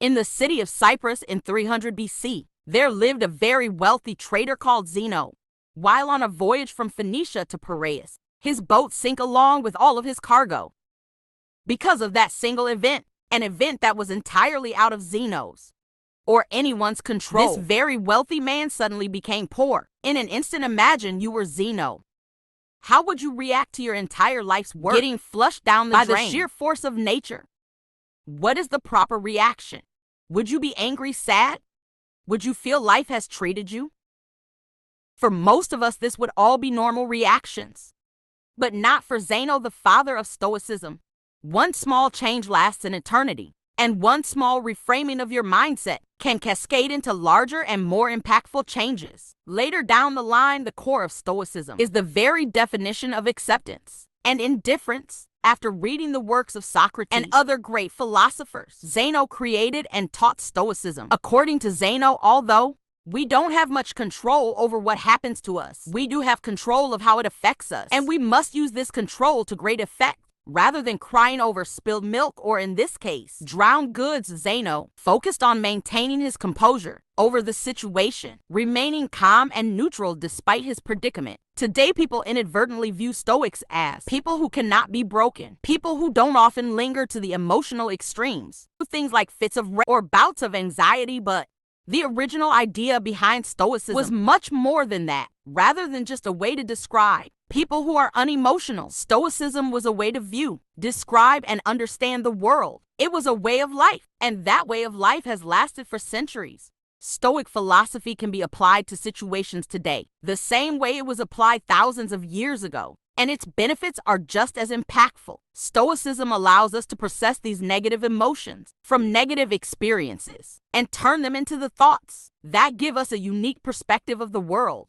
In the city of Cyprus in 300 BC, there lived a very wealthy trader called Zeno. While on a voyage from Phoenicia to Piraeus, his boat sank along with all of his cargo. Because of that single event, an event that was entirely out of Zeno's or anyone's control, this very wealthy man suddenly became poor. In an instant, imagine you were Zeno. How would you react to your entire life's work getting flushed down the drain by the sheer force of nature? What is the proper reaction? Would you be angry, sad? Would you feel life has treated you? For most of us, this would all be normal reactions. But not for Zeno, the father of Stoicism. One small change lasts an eternity, and one small reframing of your mindset can cascade into larger and more impactful changes. Later down the line, the core of Stoicism is the very definition of acceptance and indifference. After reading the works of Socrates and other great philosophers, Zeno created and taught Stoicism. According to Zeno, although we don't have much control over what happens to us, we do have control of how it affects us, and we must use this control to great effect. Rather than crying over spilled milk or, in this case, drowned goods, Zeno focused on maintaining his composure over the situation, remaining calm and neutral despite his predicament. Today, people inadvertently view Stoics as people who cannot be broken, people who don't often linger to the emotional extremes, things like fits of rage or bouts of anxiety, but the original idea behind Stoicism was much more than that. Rather than just a way to describe people who are unemotional, Stoicism was a way to view, describe, and understand the world. It was a way of life, and that way of life has lasted for centuries. Stoic philosophy can be applied to situations today, the same way it was applied thousands of years ago, and its benefits are just as impactful. Stoicism allows us to process these negative emotions from negative experiences and turn them into the thoughts that give us a unique perspective of the world.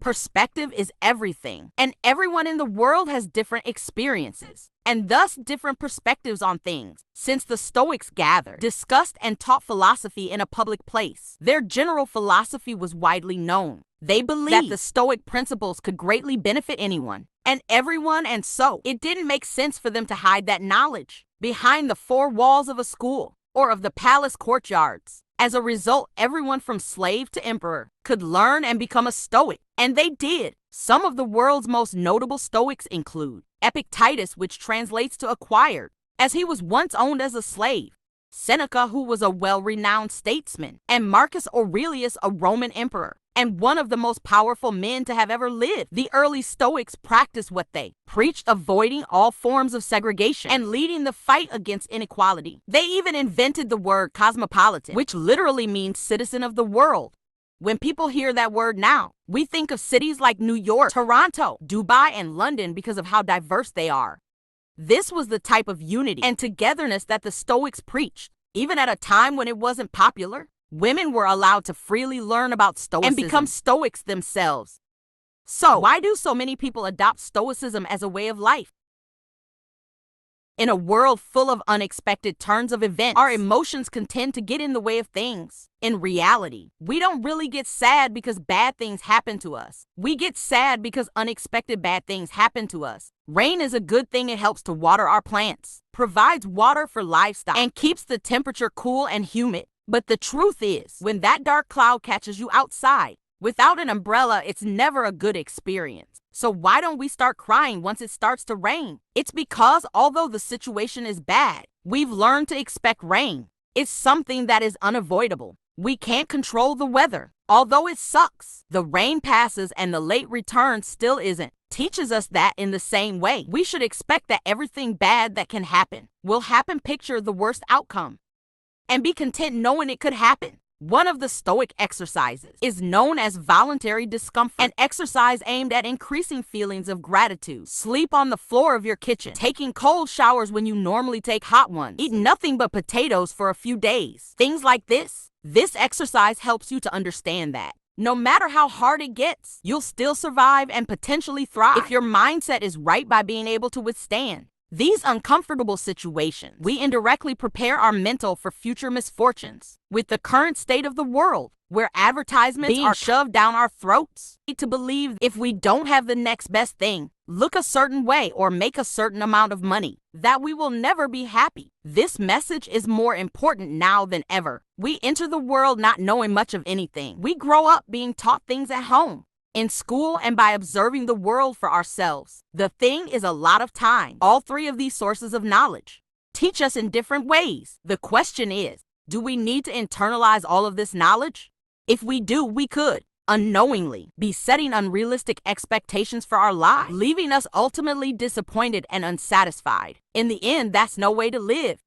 Perspective is everything, and everyone in the world has different experiences, and thus different perspectives on things. Since the Stoics gathered, discussed, and taught philosophy in a public place, their general philosophy was widely known. They believed that the Stoic principles could greatly benefit anyone and everyone, and so it didn't make sense for them to hide that knowledge behind the four walls of a school or of the palace courtyards. As a result, everyone from slave to emperor could learn and become a Stoic, and they did. Some of the world's most notable Stoics include Epictetus, which translates to acquired, as he was once owned as a slave, Seneca, who was a well-renowned statesman, and Marcus Aurelius, a Roman emperor, and one of the most powerful men to have ever lived. The early Stoics practiced what they preached, avoiding all forms of segregation and leading the fight against inequality. They even invented the word cosmopolitan, which literally means citizen of the world. When people hear that word now, we think of cities like New York, Toronto, Dubai, and London because of how diverse they are. This was the type of unity and togetherness that the Stoics preached. Even at a time when it wasn't popular, women were allowed to freely learn about Stoicism and become Stoics themselves. So, why do so many people adopt Stoicism as a way of life? In a world full of unexpected turns of events, our emotions can tend to get in the way of things. In reality, we don't really get sad because bad things happen to us. We get sad because unexpected bad things happen to us. Rain is a good thing. It helps to water our plants, provides water for livestock, and keeps the temperature cool and humid. But the truth is, when that dark cloud catches you outside, without an umbrella, it's never a good experience. So why don't we start crying once it starts to rain? It's because although the situation is bad, we've learned to expect rain. It's something that is unavoidable. We can't control the weather. Although it sucks, the rain passes and the late return still isn't. Teaches us that in the same way, we should expect that everything bad that can happen will happen. Picture the worst outcome and be content knowing it could happen. One of the Stoic exercises is known as voluntary discomfort, an exercise aimed at increasing feelings of gratitude. Sleep on the floor of your kitchen, taking cold showers when you normally take hot ones, eat nothing but potatoes for a few days. Things like this. This exercise helps you to understand that no matter how hard it gets, you'll still survive and potentially thrive if your mindset is right by being able to withstand these uncomfortable situations. We indirectly prepare our mental for future misfortunes. With the current state of the world, where advertisements are shoved down our throats, to believe if we don't have the next best thing, look a certain way, or make a certain amount of money, that we will never be happy. This message is more important now than ever. We enter the world not knowing much of anything. We grow up being taught things at home, in school, and by observing the world for ourselves. The thing is, a lot of time, all three of these sources of knowledge teach us in different ways. The question is, do we need to internalize all of this knowledge? If we do, we could unknowingly be setting unrealistic expectations for our lives, leaving us ultimately disappointed and unsatisfied. In the end, that's no way to live.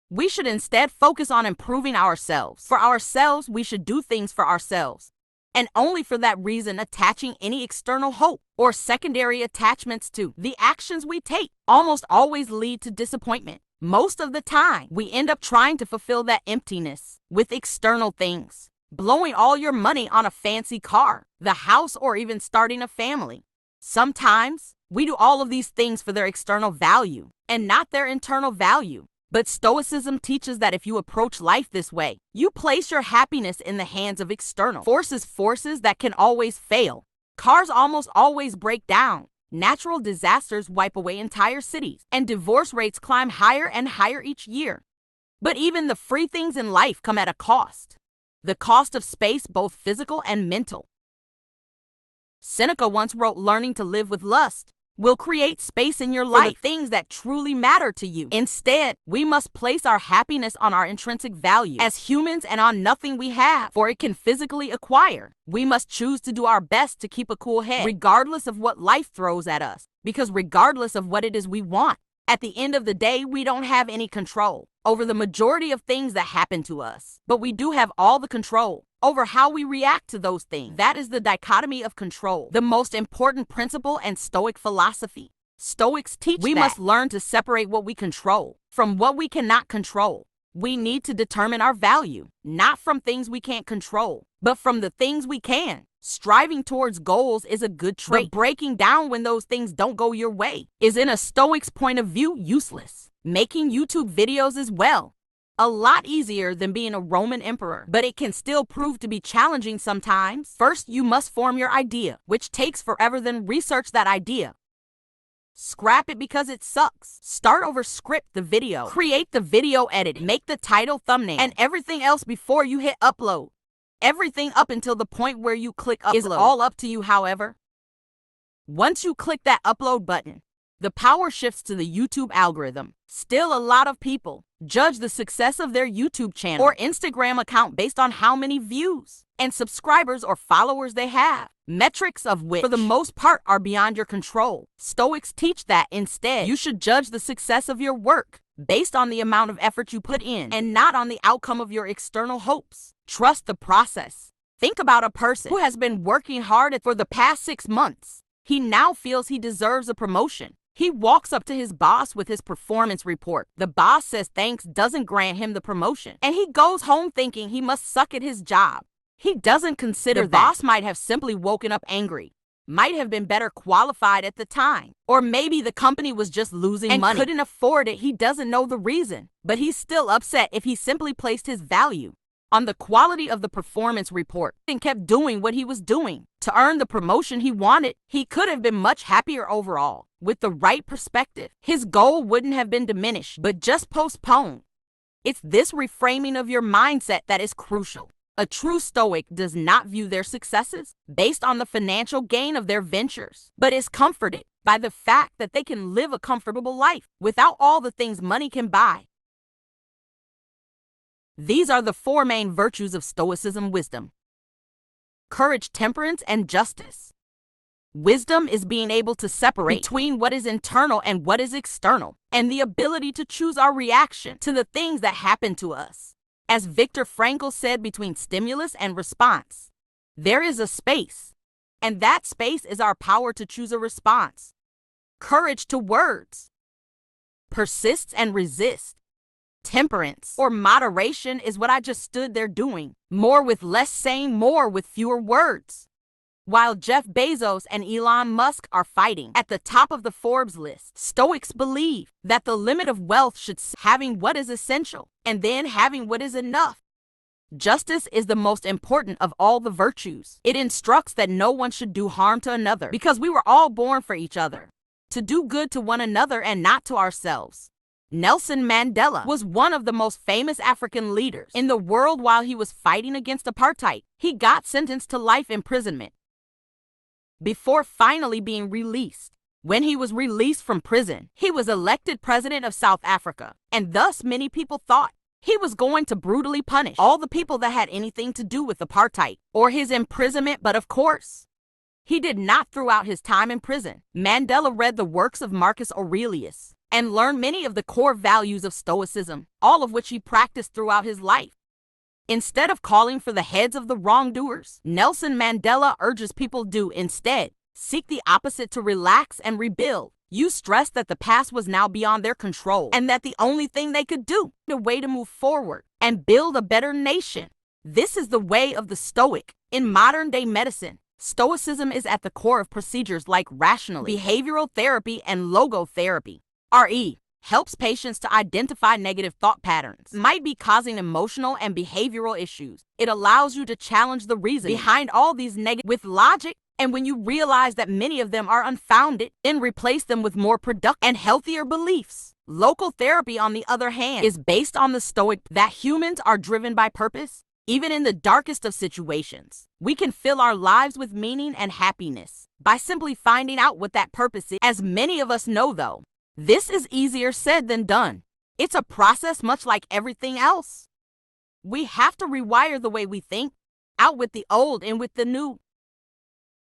We should instead focus on improving ourselves. For ourselves, we should do things for ourselves, and only for that reason attaching any external hope or secondary attachments to the actions we take almost always lead to disappointment. Most of the time, we end up trying to fulfill that emptiness with external things, blowing all your money on a fancy car, the house, or even starting a family. Sometimes, we do all of these things for their external value and not their internal value. But Stoicism teaches that if you approach life this way, you place your happiness in the hands of external forces that can always fail. Cars almost always break down. Natural disasters wipe away entire cities, and divorce rates climb higher and higher each year. But even the free things in life come at a cost. The cost of space, both physical and mental. Seneca once wrote, "Learning to live with lust will create space in your life for the things that truly matter to you. Instead, we must place our happiness on our intrinsic value as humans and on nothing we have, for it can physically acquire. We must choose to do our best to keep a cool head, regardless of what life throws at us, because regardless of what it is we want, at the end of the day, we don't have any control over the majority of things that happen to us. But we do have all the control over how we react to those things. That is the dichotomy of control, the most important principle in Stoic philosophy. Stoics teach we must learn to separate what we control from what we cannot control. We need to determine our value, not from things we can't control, but from the things we can. Striving towards goals is a good trait, but breaking down when those things don't go your way is, in a Stoic's point of view, useless. Making YouTube videos is, well, a lot easier than being a Roman emperor, but it can still prove to be challenging sometimes. First, you must form your idea, which takes forever, then research that idea. Scrap it because it sucks. Start over, script the video, create the video, edit, make the title, thumbnail, and everything else before you hit upload. Everything up until the point where you click upload is all up to you, however. Once you click that upload button, the power shifts to the YouTube algorithm. Still, a lot of people judge the success of their YouTube channel or Instagram account based on how many views and subscribers or followers they have, metrics of which, for the most part, are beyond your control. Stoics teach that instead, you should judge the success of your work based on the amount of effort you put in and not on the outcome of your external hopes. Trust the process. Think about a person who has been working hard for the past 6 months. He now feels he deserves a promotion. He walks up to his boss with his performance report. The boss says thanks, doesn't grant him the promotion, and he goes home thinking he must suck at his job. He doesn't consider the boss might have simply woken up angry, might have been better qualified at the time, or maybe the company was just losing money and couldn't afford it. He doesn't know the reason, but he's still upset if he simply placed his value on the quality of the performance report and kept doing what he was doing to earn the promotion he wanted. He could have been much happier overall. With the right perspective, his goal wouldn't have been diminished, but just postponed. It's this reframing of your mindset that is crucial. A true Stoic does not view their successes based on the financial gain of their ventures, but is comforted by the fact that they can live a comfortable life without all the things money can buy. These are the 4 main virtues of Stoicism: wisdom, courage, temperance, and justice. Wisdom is being able to separate between what is internal and what is external, and the ability to choose our reaction to the things that happen to us. As Viktor Frankl said, between stimulus and response, there is a space, and that space is our power to choose a response. Courage to words persists and resists. Temperance, or moderation, is what I just stood there doing. More with less, saying more with fewer words. While Jeff Bezos and Elon Musk are fighting at the top of the Forbes list, Stoics believe that the limit of wealth should be having what is essential and then having what is enough. Justice is the most important of all the virtues. It instructs that no one should do harm to another because we were all born for each other. to do good to one another and not to ourselves. Nelson Mandela was one of the most famous African leaders in the world. While he was fighting against apartheid, he got sentenced to life imprisonment before finally being released. When he was released from prison, he was elected president of South Africa, and thus many people thought he was going to brutally punish all the people that had anything to do with apartheid or his imprisonment, but of course, he did not. Throughout his time in prison, Mandela read the works of Marcus Aurelius and learned many of the core values of Stoicism, all of which he practiced throughout his life. Instead of calling for the heads of the wrongdoers, Nelson Mandela urges people to instead seek the opposite, to relax and rebuild. You stressed that the past was now beyond their control and that the only thing they could do, the way to move forward and build a better nation. This is the way of the Stoic. In modern-day medicine, Stoicism is at the core of procedures like rational behavioral therapy and logotherapy. RE helps patients to identify negative thought patterns might be causing emotional and behavioral issues. It allows you to challenge the reason behind all these negative with logic, and when you realize that many of them are unfounded, then replace them with more productive and healthier beliefs. Local therapy, on the other hand, is based on the Stoic that humans are driven by purpose. Even in the darkest of situations, we can fill our lives with meaning and happiness by simply finding out what that purpose is. As many of us know, though, this is easier said than done. It's a process much like everything else. We have to rewire the way we think, out with the old and with the new.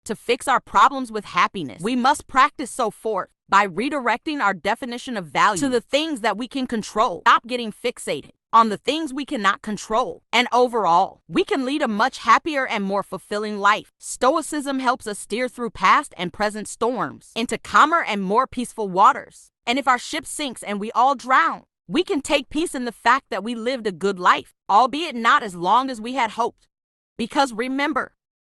To fix our problems with happiness, we must practice so forth by redirecting our definition of value to the things that we can control. Stop getting fixated on the things we cannot control. And overall, we can lead a much happier and more fulfilling life. Stoicism helps us steer through past and present storms into calmer and more peaceful waters. And if our ship sinks and we all drown, we can take peace in the fact that we lived a good life, albeit not as long as we had hoped. Because remember,